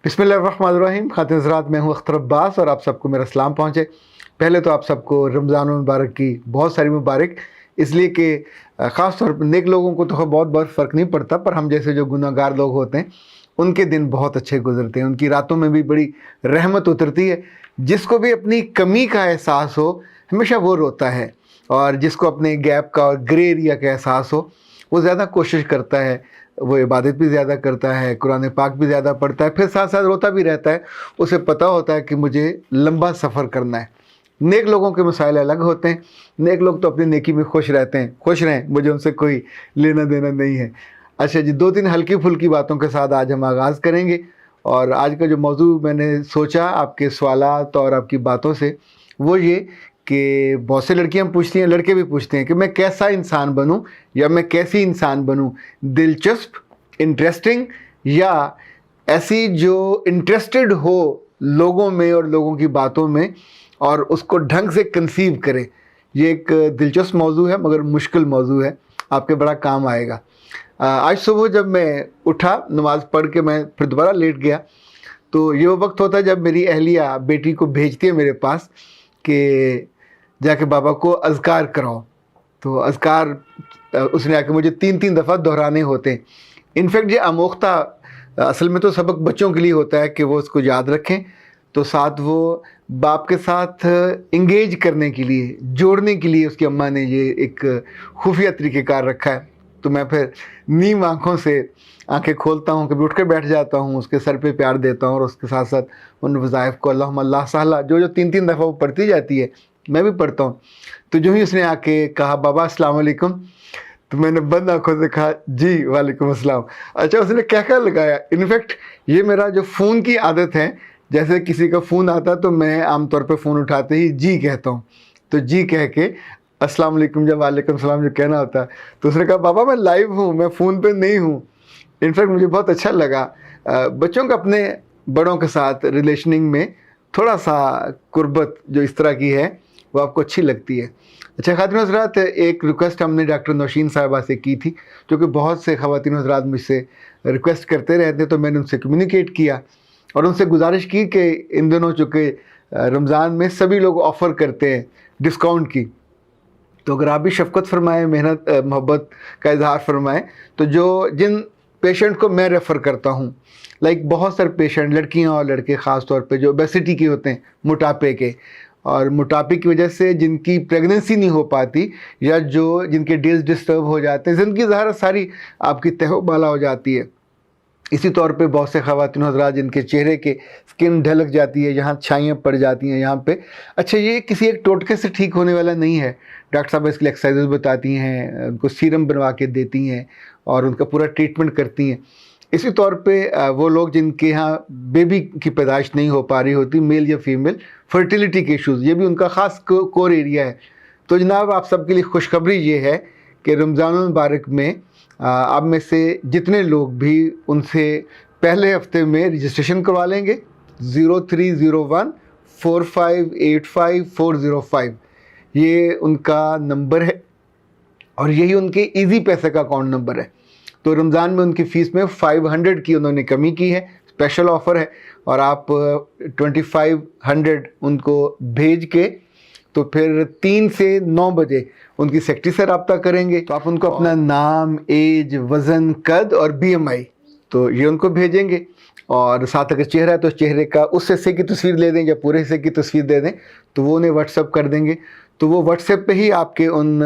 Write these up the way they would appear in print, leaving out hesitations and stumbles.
बिस्मिल्लाहिर्रहमानिर्रहीम। खातिन हज़रात, मैं हूँ अख्तर अब्बास और आप सबको मेरा सलाम पहुँचे। पहले तो आप सबको रमज़ान मुबारक की बहुत सारी मुबारक, इसलिए कि ख़ास तौर पर नेक लोगों को तो बहुत बहुत फ़र्क नहीं पड़ता, पर हम जैसे जो गुनाहगार लोग होते हैं उनके दिन बहुत अच्छे गुजरते हैं, उनकी रातों में भी बड़ी रहमत उतरती है। जिसको भी अपनी कमी का एहसास हो हमेशा वो रोता है, और जिसको अपने गैप का और ग्रे एरिया का एहसास हो वो ज़्यादा कोशिश करता है, वो इबादत भी ज़्यादा करता है, कुरान पाक भी ज़्यादा पढ़ता है, फिर साथ साथ रोता भी रहता है। उसे पता होता है कि मुझे लंबा सफ़र करना है। नेक लोगों के मसाइल अलग होते हैं। नेक लोग तो अपनी नेकी में खुश रहते हैं, खुश रहें, मुझे उनसे कोई लेना देना नहीं है। अच्छा जी, दो तीन हल्की फुल्की बातों के साथ आज हम आगाज़ करेंगे। और आज का जो मौजू मैंने सोचा आपके सवालात और आपकी बातों से, वो ये कि बहुत से लड़कियां पूछती हैं, लड़के भी पूछते हैं कि मैं कैसा इंसान बनूं या मैं कैसी इंसान बनूं, दिलचस्प, इंटरेस्टिंग, या ऐसी जो इंटरेस्टेड हो लोगों में और लोगों की बातों में और उसको ढंग से कंसीव करे। ये एक दिलचस्प मौजू है मगर मुश्किल मौजू है, आपके बड़ा काम आएगा। आज सुबह जब मैं उठा, नमाज़ पढ़ के मैं फिर दोबारा लेट गया, तो ये वो वक्त होता है जब मेरी अहलिया बेटी को भेजती है मेरे पास कि जाके बाबा को अज़कार कराओ। तो अज़कार उसने आके मुझे 3-3 दफ़ा दोहराने होते हैं। इनफैक्ट ये अमोख्ता असल में तो सबक बच्चों के लिए होता है कि वो उसको याद रखें, तो साथ वो बाप के साथ इंगेज करने के लिए, जोड़ने के लिए उसकी अम्मा ने ये एक खुफिया तरीक़ेकार रखा है। तो मैं फिर नीम आँखों से आंखें खोलता हूँ, कभी उठ कर बैठ जाता हूँ, उसके सर पे प्यार देता हूँ और उसके साथ साथ उन वज़ाइफ को अल्लाहुम्मा अल्लाह सहला जो 3-3 दफ़ा वो पढ़ती जाती है, मैं भी पढ़ता हूँ। तो जो ही उसने आके कहा बाबा अस्सलाम वालेकुम, तो मैंने बंद आंखों से कहा जी वालेकुम अस्सलाम। अच्छा, उसने क्या क्या लगाया। इनफैक्ट ये मेरा जो फ़ोन की आदत है, जैसे किसी का फ़ोन आता तो मैं आमतौर पर फ़ोन उठाते ही जी कहता हूँ, तो जी कह के अस्सलाम वालेकुम जब वालेकुम सलाम जो कहना होता है, तो उसने कहा बाबा मैं लाइव हूँ, मैं फ़ोन पे नहीं हूँ। इनफैक्ट मुझे बहुत अच्छा लगा। बच्चों का अपने बड़ों के साथ रिलेशनिंग में थोड़ा सा कुर्बत जो इस तरह की है वो आपको अच्छी लगती है। अच्छा ख़वातीन हज़रात, एक रिक्वेस्ट हमने डॉक्टर नौशीन साहिबा से की थी, जो कि बहुत से ख़वातीन हज़रात मुझसे रिक्वेस्ट करते रहते, तो मैंने उनसे कम्युनिकेट किया और उनसे गुजारिश की कि इन दिनों चूँकि रमज़ान में सभी लोग ऑफ़र करते हैं डिस्काउंट की, तो अगर आप भी शफ़क़त फरमाएँ, मेहनत मोहब्बत का इजहार फरमाएँ, तो जिन पेशेंट को मैं रेफ़र करता हूँ, लाइक बहुत सारे पेशेंट, लड़कियाँ और लड़के ख़ास तौर पे जो ओबेसिटी के होते हैं, मोटापे के, और मोटापे की वजह से जिनकी प्रेगनेंसी नहीं हो पाती या जिनके डेज डिस्टर्ब हो जाते हैं, ज़िंदगी ज़ाहिर सारी आपकी तहबाला हो जाती है। इसी तौर पे बहुत से ख़वातीन हज़रात जिनके चेहरे के स्किन ढलक जाती है, यहाँ छाइयाँ पड़ जाती हैं यहाँ पे। अच्छा, ये किसी एक टोटके से ठीक होने वाला नहीं है। डॉक्टर साहब इसके लिए एक्सरसाइजेज बताती हैं, उनको सीरम बनवा के देती हैं और उनका पूरा ट्रीटमेंट करती हैं। इसी तौर पे वो लोग जिनके यहाँ बेबी की पैदाइश नहीं हो पा रही होती, मेल या फीमेल, फर्टिलिटी के इशूज़, ये भी उनका ख़ास कोर एरिया है। तो जनाब आप सबके लिए खुशखबरी ये है कि रमज़ान मुबारक में आप में से जितने लोग भी उनसे पहले हफ्ते में रजिस्ट्रेशन करवा लेंगे, 03014585 ये उनका नंबर है और यही उनके इजी पैसे का अकाउंट नंबर है। तो रमज़ान में उनकी फ़ीस में 500 की उन्होंने कमी की है, स्पेशल ऑफ़र है, और आप 2500 उनको भेज के तो फिर 3 से 9 बजे उनकी सेक्रेटरी से रब्ता करेंगे। तो आप उनको अपना नाम, एज, वज़न, कद और BMI तो ये उनको भेजेंगे, और साथ अगर चेहरा है तो चेहरे का उस हिस्से की तस्वीर ले दें या पूरे हिस्से की तस्वीर दे दें, तो वो उन्हें व्हाट्सएप कर देंगे। तो वो व्हाट्सएप पे ही आपके उन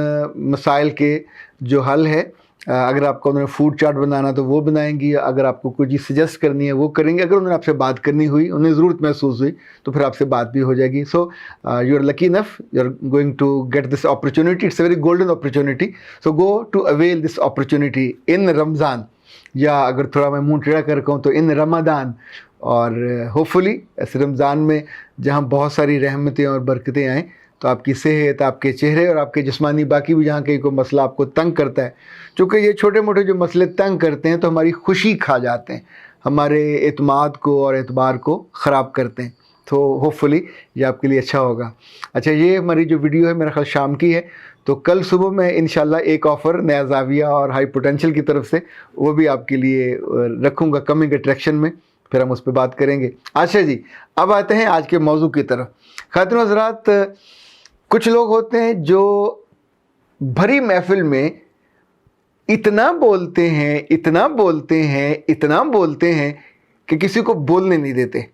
मसाइल के जो हल है, अगर आपको उन्होंने फूड चार्ट बनाना तो वो बनाएंगी, अगर आपको कोई चीज़ सजेस्ट करनी है वो करेंगे, अगर उन्होंने आपसे बात करनी हुई, उन्हें ज़रूरत महसूस हुई, तो फिर आपसे बात भी हो जाएगी। So you are lucky enough, you are going to get this opportunity, it's a very golden opportunity. So go to avail this opportunity in Ramzan, या अगर थोड़ा मैं मुँह टेढ़ा कर कहूँ तो इन रमज़ान। और होपफुली ऐसे रमज़ान में जहाँ बहुत सारी रहमतें और बरकतें आएँ, तो आपकी सेहत, आपके चेहरे और आपके जिस्मानी बाकी भी जहाँ कहीं कोई मसला आपको तंग करता है, चूँकि ये छोटे मोटे जो मसले तंग करते हैं तो हमारी खुशी खा जाते हैं, हमारे एतमाद को और एतबार को ख़राब करते हैं, तो होपफुली ये आपके लिए अच्छा होगा। अच्छा, ये हमारी जो वीडियो है मेरा ख्याल शाम की है, तो कल सुबह मैं इंशाल्लाह एक ऑफ़र नया ज़ाविया और हाई पोटेंशियल की तरफ से वो भी आपके लिए रखूँगा कमिंग अट्रैक्शन में। फिर हम उस पर बात करेंगे। अच्छा जी, अब आते हैं आज के मौजू की तरफ। ख़ातिन हज़रात, कुछ लोग होते हैं जो भरी महफिल में इतना बोलते हैं, इतना बोलते हैं, इतना बोलते हैं कि किसी को बोलने नहीं देते।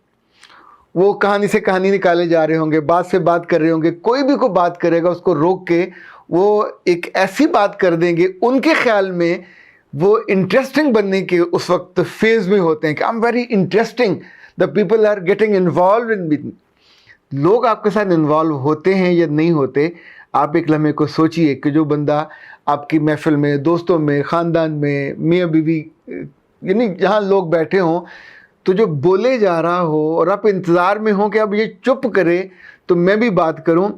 वो कहानी से कहानी निकाले जा रहे होंगे, बात से बात कर रहे होंगे, कोई भी को बात करेगा उसको रोक के वो एक ऐसी बात कर देंगे, उनके ख्याल में वो इंटरेस्टिंग बनने के उस वक्त फेज में होते हैं कि I am very interesting, the people are getting involve in me. लोग आपके साथ इन्वॉल्व होते हैं या नहीं होते, आप एक लम्हे को सोचिए कि जो बंदा आपकी महफिल में, दोस्तों में, ख़ानदान में, मियाँ बीवी, यानी जहाँ लोग बैठे हों, तो जो बोले जा रहा हो और आप इंतज़ार में हो कि अब ये चुप करे तो मैं भी बात करूं,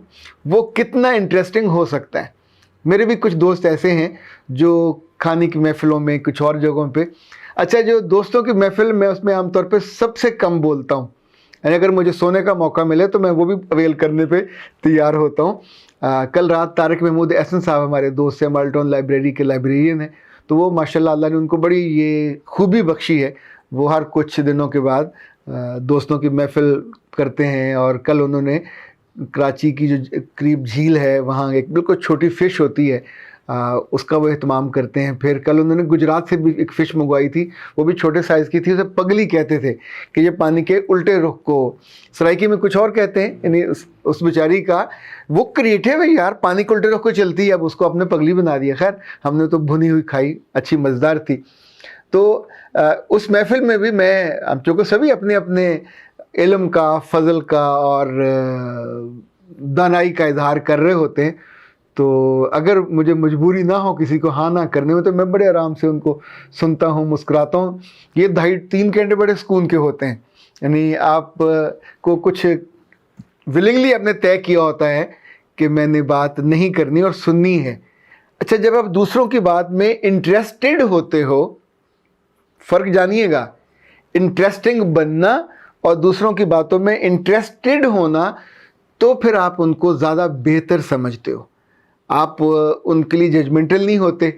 वो कितना इंटरेस्टिंग हो सकता है। मेरे भी कुछ दोस्त ऐसे हैं जो खाने की महफ़िलों में, कुछ और जगहों पे, अच्छा जो दोस्तों की महफ़िल में, उसमें आमतौर पे सबसे कम बोलता हूँ। यानी अगर मुझे सोने का मौका मिले तो मैं वो भी अवेल करने पे तैयार होता हूँ। कल रात तारिक महमूद एहसन साहब हमारे दोस्त हैं, माल्टन लाइब्रेरी के लाइब्रेरियन हैं, तो वो माशाल्लाह अल्लाह ने उनको बड़ी ये खूबी बख्शी है, वो हर कुछ दिनों के बाद दोस्तों की महफ़िल करते हैं। और कल उन्होंने कराची की जो करीब झील है, वहाँ एक बिल्कुल छोटी फ़िश होती है, उसका वो एहतमाम करते हैं। फिर कल उन्होंने गुजरात से भी एक फ़िश मंगवाई थी, वो भी छोटे साइज़ की थी, उसे पगली कहते थे कि ये पानी के उल्टे रुख को सराइकी में कुछ और कहते हैं। यानी उस बेचारी का वो क्रिएटिव है यार, पानी के उल्टे रुख को चलती है, अब उसको अपने पगली बना दिया। खैर हमने तो भुनी हुई खाई, अच्छी मज़ेदार थी। तो उस महफ़िल में भी मैं, हम चूँकि सभी अपने अपने इल्म का, फ़ज़ल का और दानाई का इजहार कर रहे होते हैं, तो अगर मुझे मजबूरी ना हो किसी को हाँ ना करने में, तो मैं बड़े आराम से उनको सुनता हूँ, मुस्कुराता हूँ। ये 2.5-3 घंटे बड़े सुकून के होते हैं। यानी आप को कुछ विलिंगली आपने तय किया होता है कि मैंने बात नहीं करनी और सुननी है। अच्छा, जब आप दूसरों की बात में इंटरेस्टेड होते हो, फ़र्क जानिएगा, इंटरेस्टिंग बनना और दूसरों की बातों में इंटरेस्टेड होना, तो फिर आप उनको ज़्यादा बेहतर समझते हो। आप उनके लिए जजमेंटल नहीं होते,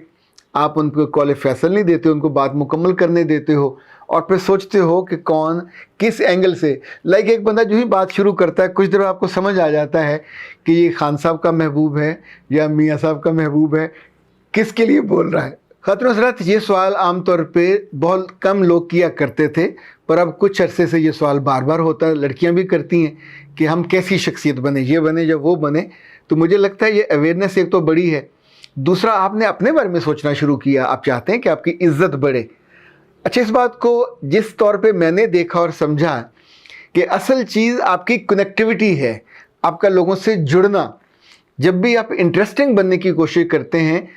आप उनको कॉल फैसल नहीं देते, उनको बात मुकम्मल करने देते हो और फिर सोचते हो कि कौन किस एंगल से। लाइक एक बंदा जो ही बात शुरू करता है, कुछ देर आपको समझ आ जाता है कि ये खान साहब का महबूब है या मियाँ साहब का महबूब है, किसके लिए बोल रहा है। ख़ातिन हज़रात, ये सवाल आम तौर पे बहुत कम लोग किया करते थे, पर अब कुछ अरसे से ये सवाल बार बार होता है। लड़कियां भी करती हैं कि हम कैसी शख्सियत बने, ये बने या वो बने। तो मुझे लगता है ये अवेयरनेस एक तो बड़ी है, दूसरा आपने अपने बारे में सोचना शुरू किया, आप चाहते हैं कि आपकी इज़्ज़त बढ़े। अच्छा, इस बात को जिस तौर पे मैंने देखा और समझा कि असल चीज़ आपकी कनेक्टिविटी है, आपका लोगों से जुड़ना। जब भी आप इंटरेस्टिंग बनने की कोशिश करते हैं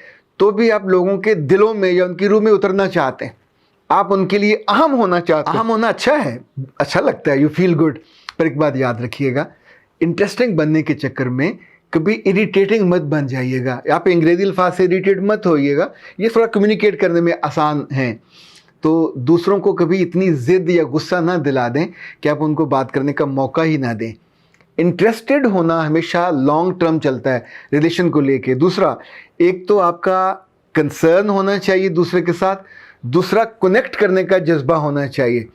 तो भी आप लोगों के दिलों में या उनकी रूह में उतरना चाहते हैं, आप उनके लिए अहम होना चाहते हैं। अहम होना अच्छा है, अच्छा लगता है, यू फील गुड। पर एक बात याद रखिएगा, इंटरेस्टिंग बनने के चक्कर में कभी इरिटेटिंग मत बन जाइएगा। आप अंग्रेजी अल्फाज से इरिटेट मत होइएगा, ये थोड़ा कम्युनिकेट करने में आसान है। तो दूसरों को कभी इतनी ज़िद या गुस्सा ना दिला दें कि आप उनको बात करने का मौका ही ना दें। इंटरेस्टेड होना हमेशा लॉन्ग टर्म चलता है रिलेशन को लेके। दूसरा, एक तो आपका कंसर्न होना चाहिए दूसरे के साथ, दूसरा कनेक्ट करने का जज्बा होना चाहिए।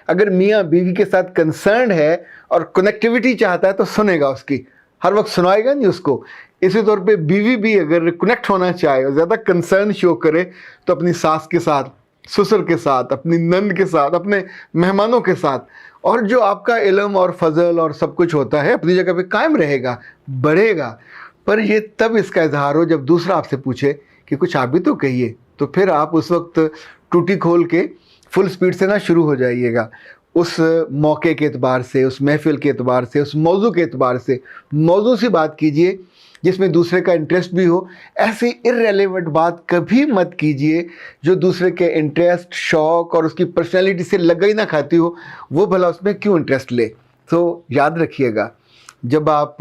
अगर मियाँ बीवी के साथ कंसर्न है और कनेक्टिविटी चाहता है तो सुनेगा, उसकी हर वक्त सुनाएगा नहीं उसको। इसी तौर पे बीवी भी अगर कनेक्ट होना चाहे और ज़्यादा कंसर्न शो करे तो अपनी सास के साथ, ससुर के साथ, अपनी नंद के साथ, अपने मेहमानों के साथ, और जो आपका इल्म और फजल और सब कुछ होता है अपनी जगह पे कायम रहेगा, बढ़ेगा। पर ये तब इसका इजहार हो जब दूसरा आपसे पूछे कि कुछ आप भी तो कहिए, तो फिर आप उस वक्त टूटी खोल के फुल स्पीड से ना शुरू हो जाइएगा। उस मौके के एतबार से, उस महफिल के एतबार से, उस मौजू के एतबार से मौजू से बात कीजिए जिसमें दूसरे का इंटरेस्ट भी हो। ऐसी इर्रेलेवेंट बात कभी मत कीजिए जो दूसरे के इंटरेस्ट, शौक़ और उसकी पर्सनैलिटी से लगा ही ना खाती हो, वो भला उसमें क्यों इंटरेस्ट ले। तो याद रखिएगा, जब आप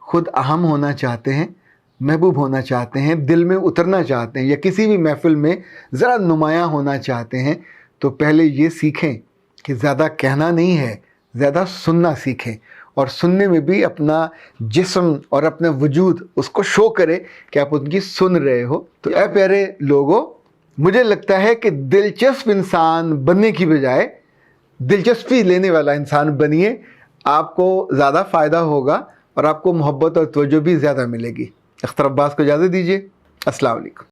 ख़ुद अहम होना चाहते हैं, महबूब होना चाहते हैं, दिल में उतरना चाहते हैं, या किसी भी महफिल में ज़रा नुमायाँ होना चाहते हैं, तो पहले ये सीखें कि ज़्यादा कहना नहीं है, ज़्यादा सुनना सीखें। और सुनने में भी अपना जिस्म और अपना वजूद उसको शो करे कि आप उनकी सुन रहे हो। तो ऐ प्यारे लोगों, मुझे लगता है कि दिलचस्प इंसान बनने की बजाय دلچسپی لینے والا انسان بنیے، آپ کو زیادہ فائدہ ہوگا اور آپ کو محبت اور توجہ بھی زیادہ ملے گی۔ اختر عباس کو اجازت دیجیے، السلام علیکم۔